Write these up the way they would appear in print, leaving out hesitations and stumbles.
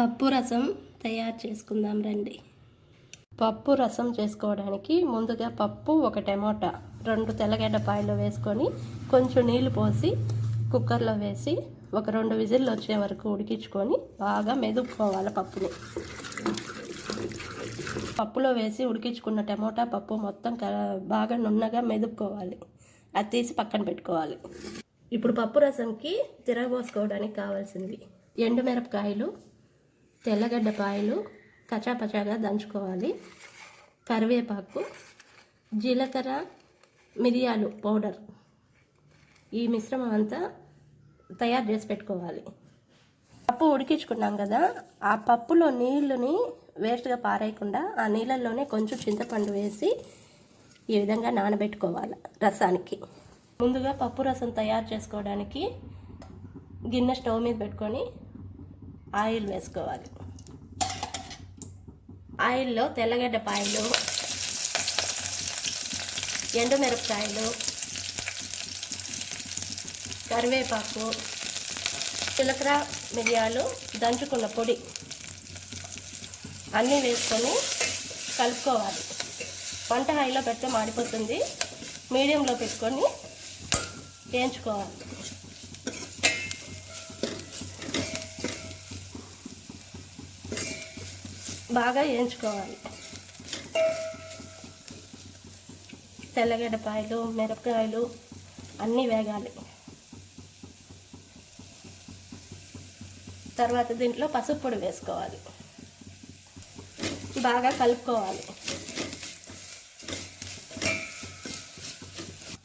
పప్పు రసం తయారు చేసుకుందాం రండి. పప్పు రసం చేసుకోవడానికి ముందుగా పప్పు, ఒక టమోటా, 2 తెల్లగడ్డపాయలు వేసుకొని కొంచెం నీళ్లు పోసి కుక్కర్లో వేసి ఒక 2 విజిల్లు వచ్చే వరకు ఉడికించుకొని బాగా మెదుపుకోవాలి పప్పుని. పప్పులో వేసి ఉడికించుకున్న టమోటా పప్పు మొత్తం బాగా నున్నగా మెదుపుకోవాలి. అది తీసి పక్కన పెట్టుకోవాలి. ఇప్పుడు పప్పు రసంకి తిరగబోసుకోవడానికి కావాల్సినవి: ఎండుమిరపకాయలు, తెల్లగడ్డపాయలు కచాపచాగా దంచుకోవాలి, కరివేపాకు, జీలకర్ర, మిరియాలు పౌడర్. ఈ మిశ్రమం అంతా తయారు చేసి పెట్టుకోవాలి. పప్పు ఉడికించుకున్నాం కదా, ఆ పప్పులో నీళ్ళని వేస్ట్గా పారేయకుండా ఆ నీళ్ళల్లోనే కొంచెం చింతపండు వేసి ఈ విధంగా నానబెట్టుకోవాలి రసానికి. ముందుగా పప్పు రసం తయారు చేసుకోవడానికి గిన్నె స్టవ్ మీద పెట్టుకొని ఆయిల్ వేసుకోవాలి. ఆయిల్లో తెల్లగడ్డపాయలు, ఎండుమిరపకాయలు, కరివేపాకు, జీలకర్ర, మిరియాలు, దంచుకున్న పొడి అన్నీ వేసుకొని కలుపుకోవాలి. వంట హైలో పెడితే మాడిపోతుంది, మీడియంలో పెట్టుకొని వేయించుకోవాలి. బాగా వేయించుకోవాలి. తెల్లగడ్డపాయలు, మిరపకాయలు అన్నీ వేగాలి. తర్వాత దీంట్లో పసుపు పొడి వేసుకోవాలి. బాగా కలుపుకోవాలి.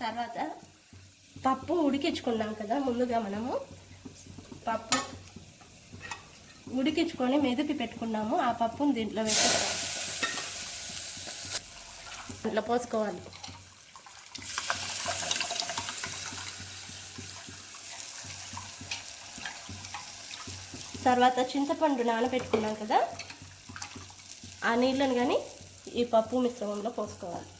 తర్వాత పప్పు ఉడికించుకున్నాం కదా, ముందుగా మనము పప్పు ఉడికించుకొని మెదిపి పెట్టుకున్నాము. ఆ పప్పును దీంట్లో వేసుకోవాలి. దీంట్లో పోసుకోవాలి. తర్వాత చింతపండు నానబెట్టుకున్నాం కదా, ఆ నీళ్ళను కానీ ఈ పప్పు మిశ్రమంలో పోసుకోవాలి.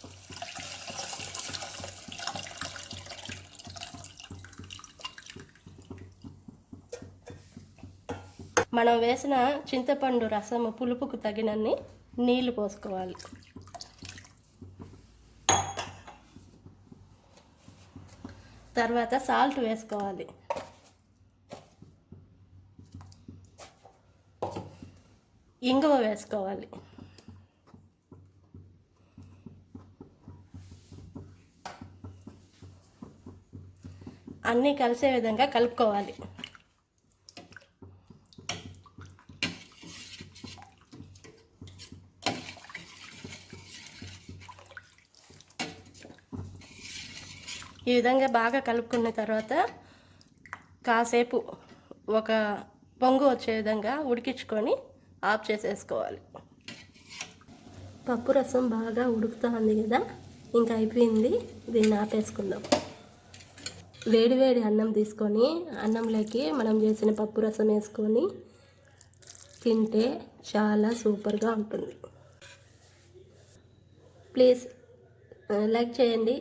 మనం వేసిన చింతపండు రసము పులుపుకు తగినన్ని నీళ్లు పోసుకోవాలి. తర్వాత సాల్ట్ వేసుకోవాలి. ఇంగువ వేసుకోవాలి. అన్నీ కలిసే విధంగా కలుపుకోవాలి. ఈ విధంగా బాగా కలుపుకున్న తర్వాత కాసేపు ఒక పొంగు వచ్చే విధంగా ఉడికించుకొని ఆఫ్ చేసేసుకోవాలి. పప్పు రసం బాగా ఉడుకుతుంది కదా, ఇంకా అయిపోయింది. దీన్ని ఆపేసుకుందాం. వేడి వేడి అన్నం తీసుకొని అన్నంలోకి మనం చేసిన పప్పు రసం వేసుకొని తింటే చాలా సూపర్గా ఉంటుంది. ప్లీజ్ లైక్ చేయండి,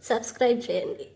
సబ్స్క్రైబ్ చేయండి.